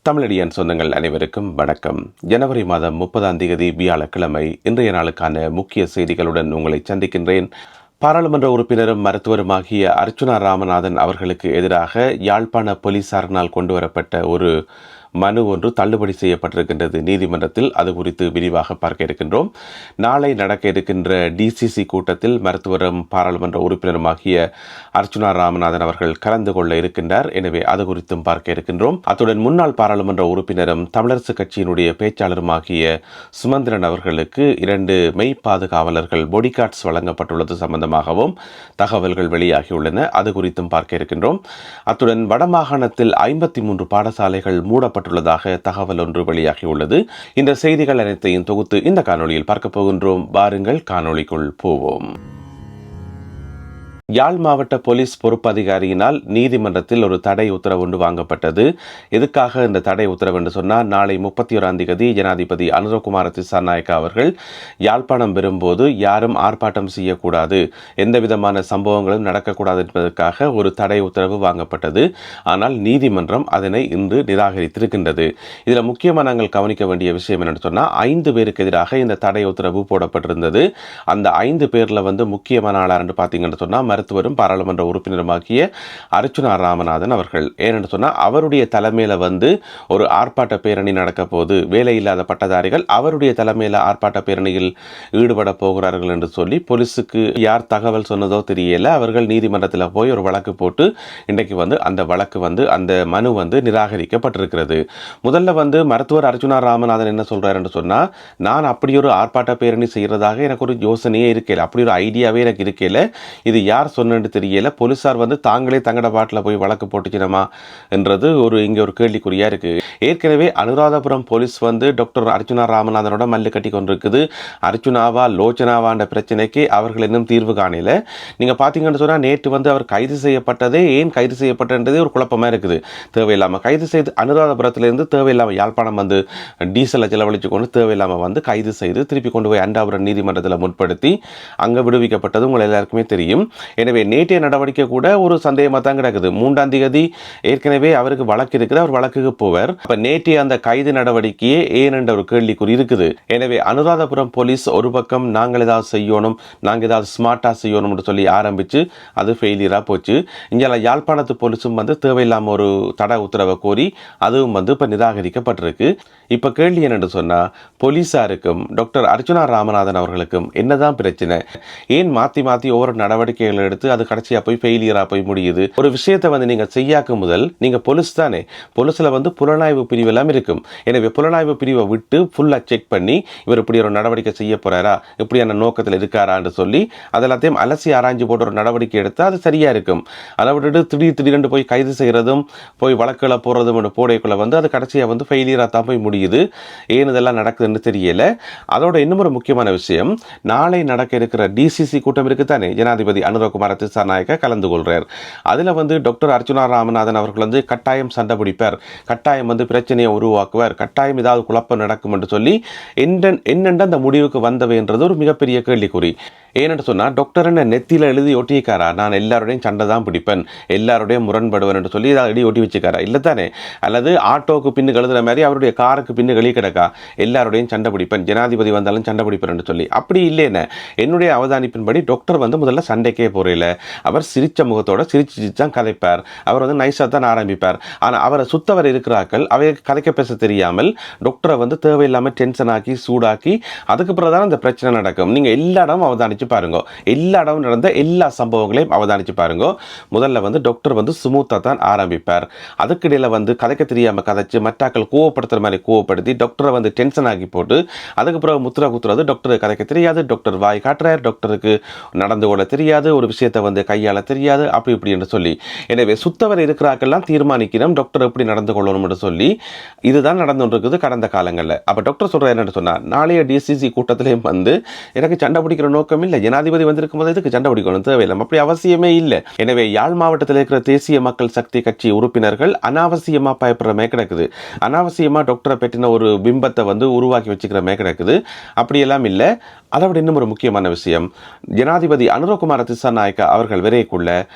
தமிழடியான் சொந்தங்கள் அனைவருக்கும் வணக்கம். ஜனவரி மாதம் 30ஆம் தேதி வியாழக்கிழமை இன்றைய நாளுக்கான முக்கிய செய்திகளுடன் உங்களை சந்திக்கின்றேன். பாராளுமன்ற உறுப்பினரும் மருத்துவருமாகிய அர்ச்சுனா ராமநாதன் அவர்களுக்கு எதிராக யாழ்ப்பாண போலீசாரினால் கொண்டுவரப்பட்ட ஒரு மனு ஒன்று தள்ளுபடி செய்யப்பட்டிருக்கின்றது நீதிமன்றத்தில். அது குறித்து விரிவாக பார்க்க இருக்கின்றோம். நாளை நடக்க இருக்கின்ற டிசிசி கூட்டத்தில் மருத்துவரும் பாராளுமன்ற உறுப்பினருமாகிய அர்ச்சுனா ராமநாதன் அவர்கள் கலந்து கொள்ள இருக்கின்றார். எனவே அது குறித்தும் பார்க்க இருக்கின்றோம். அத்துடன் முன்னாள் பாராளுமன்ற உறுப்பினரும் தமிழரசு கட்சியினுடைய பேச்சாளருமாகிய சுமந்திரன் அவர்களுக்கு 2 மெய் பாதுகாவலர்கள் பாடிகார்ட்ஸ் வழங்கப்பட்டுள்ளது சம்பந்தமாகவும் தகவல்கள் வெளியாகியுள்ளன. அது குறித்தும் பார்க்க இருக்கின்றோம். அத்துடன் வடமாகாணத்தில் 53 பாடசாலைகள் மூடப்பட்டுள்ளதாக தகவல் ஒன்று வெளியாகியுள்ளது. இந்த செய்திகள் அனைத்தையும் தொகுத்து இந்த காணொளியில் பார்க்க போகின்றோம். வாருங்கள் காணொளிக்குள் போவோம். யாழ் மாவட்ட போலீஸ் பொறுப்பு அதிகாரியினால் நீதிமன்றத்தில் ஒரு தடை உத்தரவு ஒன்று வாங்கப்பட்டது. எதுக்காக இந்த தடை உத்தரவு என்று சொன்னால், நாளை 31ஆம் தேதி ஜனாதிபதி அனுரகுமார திசாநாயக்க அவர்கள் யாழ்ப்பாணம் வரும்போது யாரும் ஆர்ப்பாட்டம் செய்யக்கூடாது, எந்த விதமான சம்பவங்களும் நடக்கக்கூடாது என்பதற்காக ஒரு தடை உத்தரவு வாங்கப்பட்டது. ஆனால் நீதிமன்றம் அதனை இன்று நிராகரித்திருக்கின்றது. இதில் முக்கியமாக நாங்கள் கவனிக்க வேண்டிய விஷயம் என்னென்னு சொன்னால், 5 பேருக்கு எதிராக இந்த தடை உத்தரவு போடப்பட்டிருந்தது. அந்த 5 பேரில் முக்கியமான ஆளார் என்று பார்த்தீங்கன்னு சொன்னால் மருத்துவரும் பாராளுமன்ற உறுப்பினருமாகிய அர்ச்சுனா ராமநாதன் அவர்கள். ஏனென்று சொன்னால், அவருடைய தலைமையில் ஒரு ஆர்ப்பாட்ட பேரணி நடக்க போது, வேலையில்லாத பட்டதாரிகள் அவருடைய தலைமையில் ஆர்ப்பாட்ட பேரணியில் ஈடுபட போகிறார்கள் என்று சொல்லி போலீஸுக்கு யார் தகவல் சொன்னதோ தெரியல. அவர்கள் நீதிமன்றத்தில் போய் ஒரு வழக்கு போட்டு இன்றைக்கு அந்த வழக்கு அந்த மனு நிராகரிக்கப்பட்டிருக்கிறது. முதல்ல மருத்துவர் அர்ச்சுனா ராமநாதன் என்ன சொல்றாரு என்று சொன்னா, நான் அப்படி ஒரு ஆர்ப்பாட்ட பேரணி செய்யறதாக எனக்கு ஒரு யோசனையே இருக்கல, அப்படி ஒரு ஐடியாவே எனக்கு இருக்கல, இது யார் சொன்னு தெரியல, போலீசார் தாங்களே தங்கட பாட்டில் போய் வழக்கு போட்டுச்சினமா என்றது இங்கே ஒரு கேள்விக்குறியா இருக்கு. ஏற்கனவே அனுராதபுரம் போலீஸ் டாக்டர் அர்ச்சுனா ராமநாதனோட மல்லு கட்டி கொண்டிருக்குது. அர்ச்சுனாவா லோச்சனாவான்ற பிரச்சனைக்கு அவர்கள் இன்னும் தீர்வு காணல. நீங்க பாத்தீங்கன்னு சொன்னா, நேற்று அவர் கைது செய்யப்பட்டதே ஏன் கைது செய்யப்பட்டதே ஒரு குழப்பமா இருக்குது. தேவையில்லாம கைது செய்து அனுராதபுரத்திலிருந்து தேவையில்லாம யாழ்ப்பாணம் டீசலை செலவழிச்சு கொண்டு தேவையில்லாம கைது செய்து திருப்பி கொண்டு போய் அண்டாபுரம் நீதிமன்றத்தில் முற்படுத்தி அங்க விடுவிக்கப்பட்டது உங்கள் எல்லாருக்குமே தெரியும். எனவே நேற்றைய நடவடிக்கை கூட ஒரு சந்தேகமாக தான் கிடக்குது. 3ஆம் தேதி ஏற்கனவே அவருக்கு வழக்கு இருக்குது, அவர் வழக்குக்கு போவார். அப்ப நேற்றைய அந்த கைது நடவடிக்கையே ஏன் என்ற ஒரு கேள்விக்குறி இருக்குது. எனவே அனுராதபுரம் போலீஸ் ஒரு பக்கம் நாங்கள் ஏதாவது செய்யணும், நாங்கள் ஏதாவது ஸ்மார்ட்டா செய்யணும்னு சொல்லி ஆரம்பிச்சு அது ஃபெயிலியரா போச்சு. இங்கே யாழ்ப்பாணத்து போலீஸும் தேவையில்லாம ஒரு தடை உத்தரவை கோரி அதுவும் இப்ப நிராகரிக்கப்பட்டிருக்கு. இப்ப கேள்வி என்னன்னு சொன்னா, போலீசாருக்கும் டாக்டர் அர்ச்சுனா ராமநாதன் அவர்களுக்கும் என்னதான் பிரச்சனை? ஏன் மாத்தி மாத்தி ஒவ்வொரு நடவடிக்கைகள் எடுத்து அது கடைசியா போய் ஃபெயிலியரா போய் முடியுது? ஒரு விஷயத்தை நீங்க செய்யாக்கு முதல் நீங்க போலீஸ் தானே, போலீஸ்ல புலனாய்வு பிரிவு எல்லாம் இருக்கும். எனவே புலனாய்வு பிரிவை விட்டு ஃபுல்லா செக் பண்ணி இவர் இப்படி ஒரு நடவடிக்கை செய்ய போறாரா, இப்படியான நோக்கத்தில் இருக்காரான்னு சொல்லி அதெல்லாத்தையும் அலசி ஆராய்ஞ்சு போட்டு ஒரு நடவடிக்கை எடுத்தா அது சரியா இருக்கும். அதை விட்டுட்டு திடீரென்று போய் கைது செய்யறதும் போய் வழக்குல போறதும் போடைக்குள்ள அது கடைசியா ஃபெயிலியரா தான் போய் முடியுது. ஏன் இதெல்லாம் நடக்குதுன்னு தெரியல. அதோட இன்னும் ஒரு முக்கியமான விஷயம், நாளை நடக்க இருக்கிற டிசிசி கூட்டம் இருக்கு தானே, ஜனாதிபதி அனுரகுமார திசாநாயக்க கலந்து கொள்றார். அதுல டாக்டர் அர்ச்சுனா ராமநாதன் அவர்கள் கட்டாயம் சண்டை பிடிப்பார், கட்டாயம் பிரச்சனையை உருவாக்குவார், கட்டாயம் ஏதாவது குழப்பம் நடக்கும் என்று சொல்லி என்னென்ற அந்த முடிவுக்கு வந்தவைன்றது ஒரு மிகப்பெரிய கேள்விக்குறி. ஏன்னு சொன்னா, டாக்டர் என்ன நெத்தியில எழுதி ஒட்டிக்காரா, நான் எல்லாரோடையும் சண்டை தான் பிடிப்பேன், எல்லாரோடையும் முரண்படுவேன் என்று சொல்லி எழுதி ஒட்டி வச்சுக்காரா? இல்லத்தானே? அல்லது ஆட்டோக்கு பின்னு எழுதுற மாதிரி அவருடைய காருக்கு பின்னு வெளியே கிடக்கா, எல்லாரோடையும் சண்டை பிடிப்பேன், ஜனாதிபதி வந்தாலும் சண்டை பிடிப்பேன் என்று சொல்லி? அப்படி இல்லைன்னு என்னுடைய அவதானிப்பின்படி டாக்டர் முதல்ல சண்டைக்கே போறீல, அவர் சிரிச்ச முகத்தோட சிரிச்சு தான் கதைப்பார், அவர் நைஸா தான் ஆரம்பிப்பார். ஆனா அவரை சுத்தவர் இருக்கிறார்கள், அவைக்கு கதைக்க பேச தெரியாமல் டாக்டரை தேவையில்லாம டென்ஷன் ஆக்கி சூடாக்கி அதுக்கு பிறகுதான் அந்த பிரச்சனை நடக்கும். நீங்க எல்லா இடமும் அவதானிச்சு பாருங்க, எல்லா இடமும் நடந்த எல்லா சம்பவங்களையும் அவதானிச்சு பாருங்க. முதல்ல டாக்டர் சுமூத்தா தான் ஆரம்பிப்பார், அதுக்கிடையில கதைக்க தெரியாம கதைச்சு மற்றாக்கள் கோவப்படுத்துற மாதிரி கோவப்படுத்தி டாக்டரை டென்ஷன் ஆக்கி போட்டு அதுக்கு பிறகு முத்திர குத்துறது, டாக்டர் கதைக்க தெரியாது, டாக்டர் வாய் காட்டுறார், டாக்டருக்கு நடந்து கொள்ள தெரியாது, ஒரு விஷயத்தை கையாள தெரியாது, அப்படி இப்படி என்று சொல்லி. எனவே சுத்தவர் இருக்கிறாக்கெல்லாம் தீர்மானிக்கணும் டாக்டர் எப்படி நடந்து கொள்ளணும் என்று சொல்லி இதுதான் நடந்து கொண்டிருக்குது கடந்த காலங்களில். அப்ப டாக்டர் சொல்ற என்ன சொன்னா, நாளைய டிசிசி கூட்டத்திலையும் எனக்கு சண்டை பிடிக்கிற நோக்கம் இல்லை, ஜனாதிபதி வந்திருக்கும் போது இதுக்கு சண்டை பிடிக்கணும் தேவையில்லை, அப்படி அவசியமே இல்லை. எனவே யாழ் மாவட்டத்தில் இருக்கிற தேசிய மக்கள் சக்தி கட்சி உறுப்பினர்கள் அனாவசியமா பயப்படுறமே கிடக்குது, அனாவசியமா டாக்டரை பற்றின ஒரு பிம்பத்தை உருவாக்கி வச்சுக்கிறமே கிடக்குது. அப்படியெல்லாம் இல்லை. அதை விட இன்னும் ஒரு முக்கியமான விஷயம், ஜனாதிபதி அனுரகுமார திசாநாயக்கா அவர்கள் விரைக்குள்ள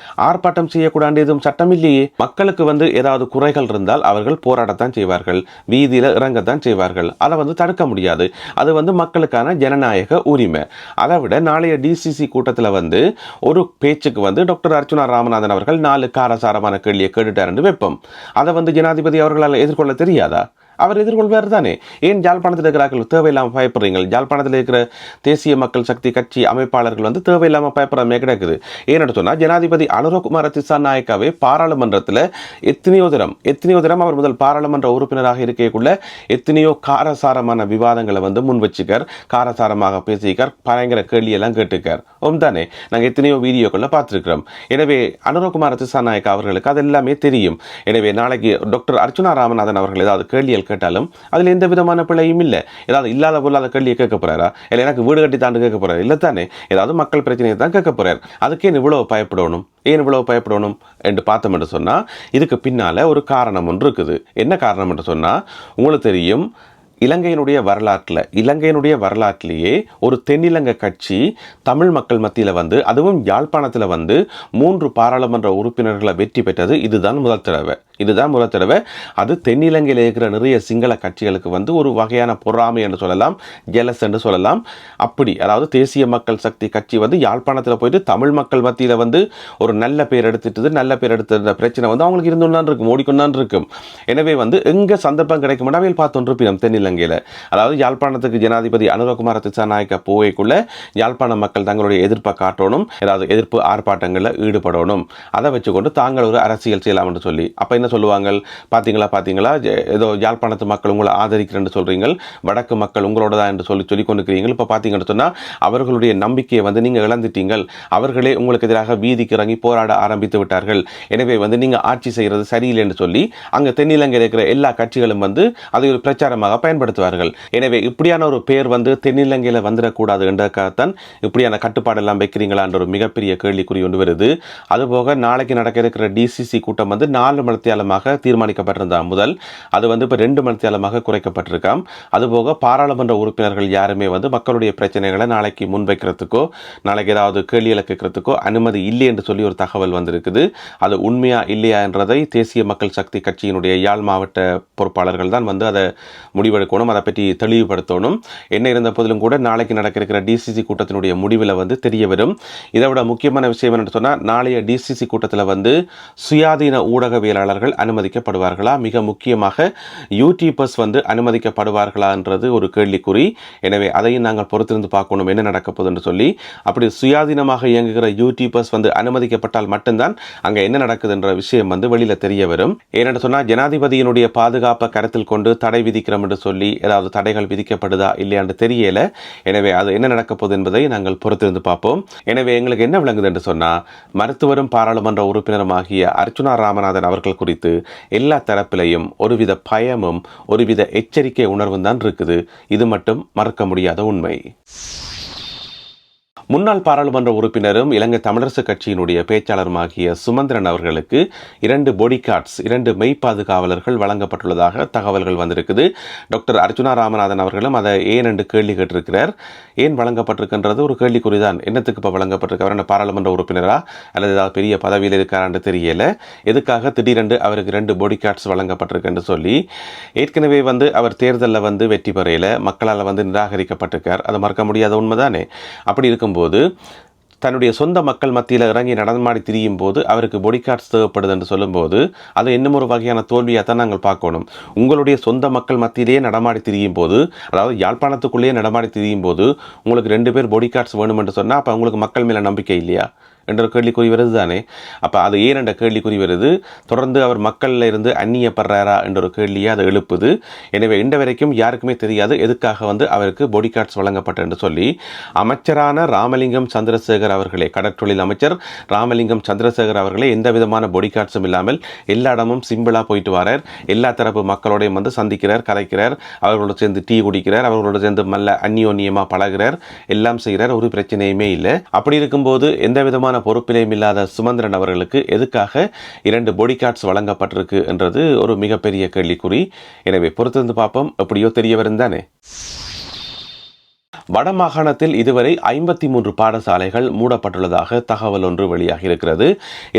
ஆர்ப்பாட்டம் செய்யக்கூடாது எதுவும் சட்டம் இல்லையே. மக்களுக்கு ஏதாவது குறைகள் இருந்தால் அவர்கள் போராடத்தான் செய்வார்கள், வீதியில் இறங்கத்தான் செய்வார்கள். அதை தடுக்க முடியாது. அது மக்களுக்கான ஜனநாயக உரிமை. அதை விட நாளைய டிசிசி கூட்டத்தில் ஒரு பேச்சுக்கு டாக்டர் அர்ச்சுனா ராமநாதன் அவர்கள் 4 காரசாரமான கேள்வியை கேட்டுட்டார் வைப்போம். அதை ஜனாதிபதி அவர்களால் எதிர்கொள்ள தெரியாதா? அவர் எதிர்கொள்வார் தானே. ஏன் யாழ்ப்பாணத்தில் இருக்கிறார்கள் தேவையில்லாமல் பயப்படுறீங்க? யாழ்ப்பாணத்தில் இருக்கிற தேசிய மக்கள் சக்தி கட்சி அமைப்பாளர்கள் தேவையில்லாமல் பயப்படாமே கிடக்குது. ஏன்னு சொன்னால் ஜனாதிபதி அனுரகுமார திசாநாயக்காவே பாராளுமன்றத்தில் எத்தனையோ தரம் அவர் முதல் பாராளுமன்ற உறுப்பினராக இருக்கக்குள்ள எத்தனையோ காரசாரமான விவாதங்களை முன் வச்சுக்கார், காரசாரமாக பேசிக்கார், பயங்கர கேள்வியெல்லாம் கேட்டுக்கார் தானே. நாங்கள் எத்தனையோ வீடியோக்களை பார்த்துருக்கிறோம். எனவே அனுரகுமார திசாநாயக்கா அவர்களுக்கு அது எல்லாமே தெரியும். எனவே நாளைக்கு டாக்டர் அர்ச்சுனா ராமநாதன் அவர்கள் ஏதாவது கேள்விகள் கேட்டாலும் அதில் எந்த விதமான பிழையும் இல்லை. ஏதாவது இல்லாத பொருளாத கேள்வியை கேட்க போறாரா? இல்லை எனக்கு வீடு கட்டி தாண்டு கேட்க போறாரு? இல்லை தானே. ஏதாவது மக்கள் பிரச்சனையை தான் கேட்க போறார். அதுக்கு ஏன் இவ்வளவு பயப்படணும் என்று பார்த்தோம் என்று சொன்னால் இதுக்கு பின்னால ஒரு காரணம் ஒன்று இருக்குது. என்ன காரணம் என்று சொன்னால் உங்களுக்கு தெரியும், இலங்கையினுடைய வரலாற்றிலேயே ஒரு தென்னிலங்கை கட்சி தமிழ் மக்கள் மத்தியில் அதுவும் யாழ்ப்பாணத்தில் 3 பாராளுமன்ற உறுப்பினர்களை வெற்றி பெற்றது. இதுதான் முதல் தடவை. அது தென்னிலங்கையில் இருக்கிற நிறைய சிங்கள கட்சிகளுக்கு ஒரு வகையான பொறாமை என்று சொல்லலாம், ஜெலஸ் என்று சொல்லலாம். அப்படி அதாவது தேசிய மக்கள் சக்தி கட்சி யாழ்ப்பாணத்தில் போயிட்டு தமிழ் மக்கள் மத்தியில் ஒரு நல்ல பேர் எடுத்த பிரச்சனை அவங்களுக்கு இருந்துள்ளான் இருக்கும், ஓடிக்கொண்டான் இருக்கும். எனவே எங்க சந்தர்ப்பம் கிடைக்கும் அவையில் பார்த்தோன்றிருப்பினம் தென்னிலங்கையில். அதாவது யாழ்ப்பாணத்துக்கு ஜனாதிபதி அனுரகுமார திசாநாயக்கா போய்க்குள்ள யாழ்ப்பாண மக்கள் தங்களுடைய எதிர்ப்பை காட்டணும், ஏதாவது எதிர்ப்பு ஆர்ப்பாட்டங்களில் ஈடுபடணும். அதை வச்சுக்கொண்டு தாங்கள் ஒரு அரசியல் செய்யலாம் என்று சொல்லி அப்போ என்ன சொல்லுவாங்க, பார்த்தீங்களா ஏதோ யாழ்ப்பாணத்து மக்கள் உங்களை ஆதரிக்கிறேன்னு சொல்றீங்க, வடக்கு மக்கள் உங்களோட தான் என்று சொல்லி கொண்டிருக்கிறீங்க. இப்போ பார்த்தீங்கன்னு சொன்னால் அவர்களுடைய நம்பிக்கையை நீங்கள் இழந்துட்டீங்கள். அவர்களே உங்களுக்கு எதிராக வீதிக்கு இறங்கி போராட ஆரம்பித்து விட்டார்கள். எனவே நீங்கள் ஆட்சி செய்கிறது சரியில்லை என்று சொல்லி அங்கே தென்னிலங்கையில் இருக்கிற எல்லா கட்சிகளும் அதை ஒரு பிரச்சாரமாக பயன்படுத்துவார்கள். எனவே இப்படியான ஒரு பேர் தென்னிலங்கையில் வந்துடக்கூடாது என்றதுக்காகத்தான் இப்படியான கட்டுப்பாடு எல்லாம் வைக்கிறீங்களா என்ற ஒரு மிகப்பெரிய கேள்விக்குறி ஒன்று வருது. அதுபோக நாளைக்கு நடக்க இருக்கிற டிசிசி கூட்டம் 4 மணித்தியாலமாக தீர்மானிக்கப்பட்டிருந்தால் முதல் அது இப்போ 2 மணித்தியாலமாக குறைக்கப்பட்டிருக்காம். அதுபோக பாராளுமன்ற உறுப்பினர்கள் யாருமே மக்களுடைய பிரச்சனைகளை நாளைக்கு முன்வைக்கிறதுக்கோ நாளைக்கு ஏதாவது கேள்விகளை கேட்கறதுக்கோ அனுமதி இல்லை என்று சொல்லி ஒரு தகவல் வந்திருக்குது. அது உண்மையா இல்லையா என்றதை தேசிய மக்கள் சக்தி கட்சியினுடைய யாழ் மாவட்ட பொறுப்பாளர்கள் தான் அதை முடிவெடுக்கணும், அதை பற்றி தெளிவுபடுத்தணும். என்ன இருந்த போதிலும் கூட நாளைக்கு நடக்க இருக்கிற டிசிசி கூட்டத்தினுடைய முடிவில் தெரிய வரும். இதை விட முக்கியமான விஷயம் என்னன்னு சொன்னால் நாளைய டிசிசி கூட்டத்தில் சுயாதீன ஊடகவியலாளர்கள் அனுமதிக்கப்படுவார்களா, மிக முக்கியமாக யூடியூபர்ஸ் அனுமதிக்கப்படுவார்களா என்றது ஒரு கேள்விக்குறி. எனவே அதையும் நாங்கள் பொறுத்திருந்து பார்க்கணும் என்ன நடக்க போகுது என்று சொல்லி. அப்படி சுயாதீனமாக இயங்குகிற யூடியூபர்ஸ் அனுமதிக்கப்பட்டால் மட்டும்தான் அங்கே என்ன நடக்குது என்ற விஷயம் வெளியில் தெரிய வரும். ஏனென்று சொன்னால் ஜனாதிபதியினுடைய பாதுகாப்பை கருத்தில் கொண்டு தடை விதிக்கிறோம் என்று சொல்லி ஏதாவது தடைகள் விதிக்கப்படுதா இல்லையான்னு தெரியல. எனவே அது என்ன நடக்க போகுது என்பதை நாங்கள் பொறுத்திருந்து பார்ப்போம். எனவே எங்களுக்கு என்ன விளங்குது என்று சொன்னால் மருத்துவரும் பாராளுமன்ற உறுப்பினரும் ஆகிய அர்ச்சுனா ராமநாதன் அவர்கள் குறித்து எல்லா தரப்பிலையும் ஒருவித பயமும் ஒருவித எச்சரிக்கை உணர்வும் தான் இருக்குது. இது மட்டும் மறக்க முடியாத உண்மை. முன்னாள் பாராளுமன்ற உறுப்பினரும் இலங்கை தமிழரசு கட்சியினுடைய பேச்சாளருமாகிய சுமந்திரன் அவர்களுக்கு 2 பொடிகார்ட்ஸ் 2 மெய் பாதுகாவலர்கள் வழங்கப்பட்டுள்ளதாக தகவல்கள் வந்திருக்குது. டாக்டர் அர்ச்சுனா ராமநாதன் அவர்களும் அதை ஏன் என்று கேள்வி கேட்டிருக்கிறார். ஏன் வழங்கப்பட்டிருக்கின்றது ஒரு கேள்விக்குறிதான். என்னத்துக்கு இப்போ வழங்கப்பட்டிருக்க என்ன பாராளுமன்ற உறுப்பினரா அல்லது ஏதாவது பெரிய பதவியில் இருக்காரான்னு தெரியல. எதுக்காக திடீரென்று அவருக்கு 2 பொடிகார்ட்ஸ் வழங்கப்பட்டிருக்குன்னு சொல்லி ஏற்கனவே அவர் தேர்தலில் வெற்றி பெறையில் மக்களால் நிராகரிக்கப்பட்டிருக்கார். அது மறக்க முடியாத உண்மைதானே. அப்படி இருக்கும்போது தன்னுடைய சொந்த மக்கள் மத்தியில் இறங்கி நடமாடி திரியும் போது அவருக்கு பொடிகார்ட்ஸ் தேவைப்படுது என்று சொல்லும்போது அது இன்னும் ஒரு வகையான தோல்வியாக தான் நாங்கள் பார்க்கணும். உங்களுடைய சொந்த மக்கள் மத்தியிலேயே நடமாடி திரியும் போது, அதாவது யாழ்ப்பாணத்துக்குள்ளேயே நடமாடி திரியும் போது உங்களுக்கு 2 பேர் பொடிகார்ட்ஸ் வேணும் என்று சொன்னால் அப்போ உங்களுக்கு மக்கள் மேலே நம்பிக்கை இல்லையா என்ற கேள்விக்குறி வருது தானே. அப்போ அது ஏன் என்ற கேள்விக்குறி வருது. தொடர்ந்து அவர் மக்களில் இருந்து அந்நியப்படுறாரா என்ற ஒரு கேள்வியை அதை எழுப்புது. எனவே இன்று வரைக்கும் யாருக்குமே தெரியாது எதுக்காக அவருக்கு பொடிகார்ட்ஸ் வழங்கப்பட்ட என்று சொல்லி. அமைச்சரான ராமலிங்கம் சந்திரசேகர் அவர்களே, கடற்றொழில் அமைச்சர் ராமலிங்கம் சந்திரசேகர் அவர்களே எந்த விதமான பொடிகார்ட்ஸும் இல்லாமல் எல்லா இடமும் சிம்பிளாக போயிட்டு வரார். எல்லா தரப்பு மக்களோடையும் சந்திக்கிறார், கதைக்கிறார், அவர்களோடு சேர்ந்து டீ குடிக்கிறார், அவர்களோடு சேர்ந்து நல்ல அந்நியோன்யமாக பழகிறார், எல்லாம் செய்கிறார். ஒரு பிரச்சனையுமே இல்லை. அப்படி இருக்கும்போது எந்த விதமான பொறுப்பிலையும் இல்லாத சுமந்திரன் அவர்களுக்கு எதுக்காக 2 பொடிகார்ட்ஸ் வழங்கப்பட்டிருக்கு என்றது ஒரு மிகப்பெரிய கேள்விக்குறி. எனவே பொறுத்திருந்து பார்ப்போம். எப்படியோ தெரிய வரும் தானே. வடமாகாணத்தில் இதுவரை 53 பாடசாலைகள் மூடப்பட்டுள்ளதாக தகவல் ஒன்று வெளியாகி இருக்கிறது.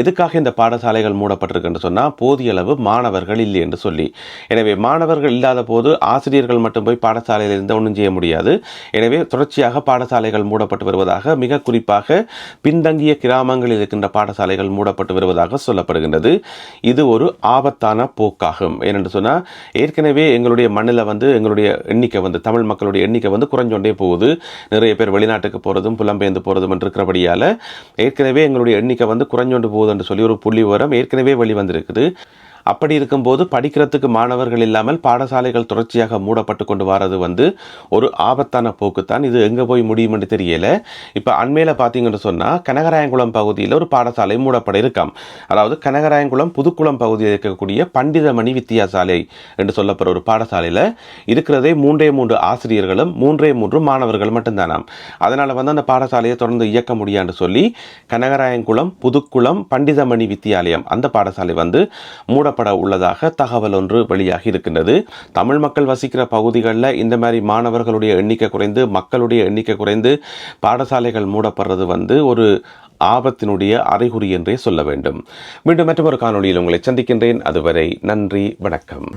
எதுக்காக இந்த பாடசாலைகள் மூடப்பட்டிருக்கு என்று சொன்னால், போதிய அளவு மாணவர்கள் இல்லை என்று சொல்லி. எனவே மாணவர்கள் இல்லாத போது ஆசிரியர்கள் மட்டும் போய் பாடசாலையில் இருந்து ஒன்றும் செய்ய முடியாது. எனவே தொடர்ச்சியாக பாடசாலைகள் மூடப்பட்டு வருவதாக, மிக குறிப்பாக பின்தங்கிய கிராமங்களில் இருக்கின்ற பாடசாலைகள் மூடப்பட்டு வருவதாக சொல்லப்படுகின்றது. இது ஒரு ஆபத்தான போக்காகும். ஏனென்று சொன்னால், ஏற்கனவே எங்களுடைய மண்ணில் எங்களுடைய எண்ணிக்கை தமிழ் மக்களுடைய எண்ணிக்கை குறைஞ்சொண்டே போகுது. நிறைய பேர் வெளிநாட்டுக்கு போகிறதும் புலம்பெயர்ந்து போகிறதும் என்று இருக்கிறபடியால் ஏற்கனவே எங்களுடைய எண்ணிக்கை குறைஞ்சொண்டு போகுது என்று சொல்லி ஒரு புள்ளி விவரம் ஏற்கனவே வெளிவந்திருக்குது. அப்படி இருக்கும்போது படிக்கிறதுக்கு மாணவர்கள் இல்லாமல் பாடசாலைகள் தொடர்ச்சியாக மூடப்பட்டு கொண்டு வரது ஒரு ஆபத்தான போக்குத்தான். இது எங்கே போய் முடியும் என்று தெரியல. இப்போ அண்மையில் பார்த்தீங்கன்னு சொன்னால், கனகராயங்குளம் பகுதியில் ஒரு பாடசாலை மூடப்பட இருக்காம். அதாவது கனகராயங்குளம் புதுக்குளம் பகுதியில் இருக்கக்கூடிய பண்டிதமணி வித்தியாசாலை என்று சொல்லப்படுற ஒரு பாடசாலையில் இருக்கிறதே 3 ஆசிரியர்களும் 3 மாணவர்கள் மட்டும்தானாம். அதனால் அந்த பாடசாலையை தொடர்ந்து இயக்க முடியான்னு சொல்லி கனகராயங்குளம் புதுக்குளம் பண்டிதமணி வித்தியாலயம் அந்த பாடசாலை மூட உள்ளதாக தகவல் ஒன்று வெளியாகி இருக்கின்றது. தமிழ் மக்கள் வசிக்கிற பகுதிகளில் இந்த மாதிரி மாணவர்களுடைய எண்ணிக்கை குறைந்து, மக்களுடைய எண்ணிக்கை குறைந்து பாடசாலைகள் மூடப்படுறது ஒரு ஆபத்தினுடைய அறிகுறி என்றே சொல்ல வேண்டும். மீண்டும் மற்றொரு காணொளியில் உங்களை சந்திக்கின்றேன். அதுவரை நன்றி, வணக்கம்.